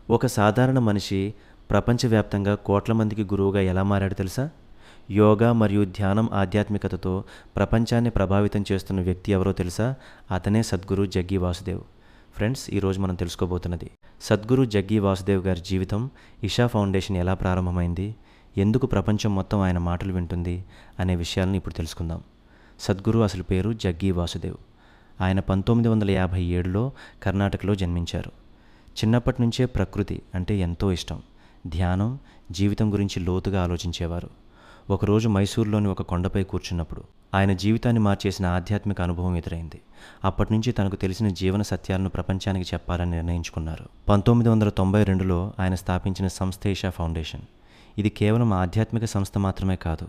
ఒక సాధారణ మనిషి ప్రపంచవ్యాప్తంగా కోట్ల మందికి గురువుగా ఎలా మారాడు తెలుసా? యోగా మరియు ధ్యానం ఆధ్యాత్మికతతో ప్రపంచాన్ని ప్రభావితం చేస్తున్న వ్యక్తి ఎవరో తెలుసా? అతనే సద్గురు జగ్గీ వాసుదేవ్. ఫ్రెండ్స్, ఈరోజు మనం తెలుసుకోబోతున్నది సద్గురు జగ్గీ వాసుదేవ్ గారి జీవితం, ఇషా ఫౌండేషన్ ఎలా ప్రారంభమైంది, ఎందుకు ప్రపంచం మొత్తం ఆయన మాటలు వింటుంది అనే విషయాలను ఇప్పుడు తెలుసుకుందాం. సద్గురు అసలు పేరు జగ్గీ వాసుదేవ్. ఆయన 1957లో కర్ణాటకలో జన్మించారు. చిన్నప్పటి నుంచే ప్రకృతి అంటే ఎంతో ఇష్టం. ధ్యానం, జీవితం గురించి లోతుగా ఆలోచించేవారు. ఒకరోజు మైసూరులోని ఒక కొండపై కూర్చున్నప్పుడు ఆయన జీవితాన్ని మార్చేసిన ఆధ్యాత్మిక అనుభవం ఎదురైంది. అప్పటి నుంచి తనకు తెలిసిన జీవన సత్యాలను ప్రపంచానికి చెప్పాలని నిర్ణయించుకున్నారు. 1992లో ఆయన స్థాపించిన సంస్థ ఇషా ఫౌండేషన్. ఇది కేవలం ఆధ్యాత్మిక సంస్థ మాత్రమే కాదు,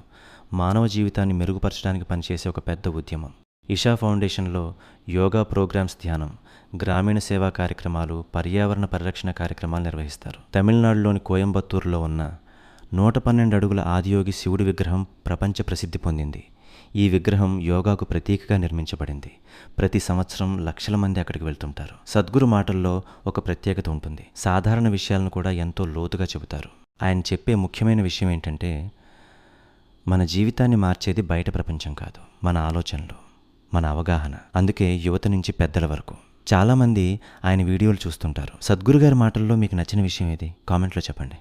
మానవ జీవితాన్ని మెరుగుపరచడానికి పనిచేసే ఒక పెద్ద ఉద్యమం. ఇషా ఫౌండేషన్లో యోగా ప్రోగ్రామ్స్, ధ్యానం, గ్రామీణ సేవా కార్యక్రమాలు, పర్యావరణ పరిరక్షణ కార్యక్రమాలు నిర్వహిస్తారు. తమిళనాడులోని కోయంబత్తూరులో ఉన్న 112 అడుగుల ఆదియోగి శివుడి విగ్రహం ప్రపంచ ప్రసిద్ధి పొందింది. ఈ విగ్రహం యోగాకు ప్రతీకగా నిర్మించబడింది. ప్రతి సంవత్సరం లక్షల మంది అక్కడికి వెళ్తుంటారు. సద్గురు మాటల్లో ఒక ప్రత్యేకత ఉంటుంది. సాధారణ విషయాలను కూడా ఎంతో లోతుగా చెబుతారు. ఆయన చెప్పే ముఖ్యమైన విషయం ఏంటంటే, మన జీవితాన్ని మార్చేది బయట ప్రపంచం కాదు, మన ఆలోచనలు, మన అవగాహన. అందుకే యువత నుంచి పెద్దల వరకు చాలామంది ఆయన వీడియోలు చూస్తుంటారు. సద్గురు గారి మాటల్లో మీకు నచ్చిన విషయం ఏది? కామెంట్లో చెప్పండి.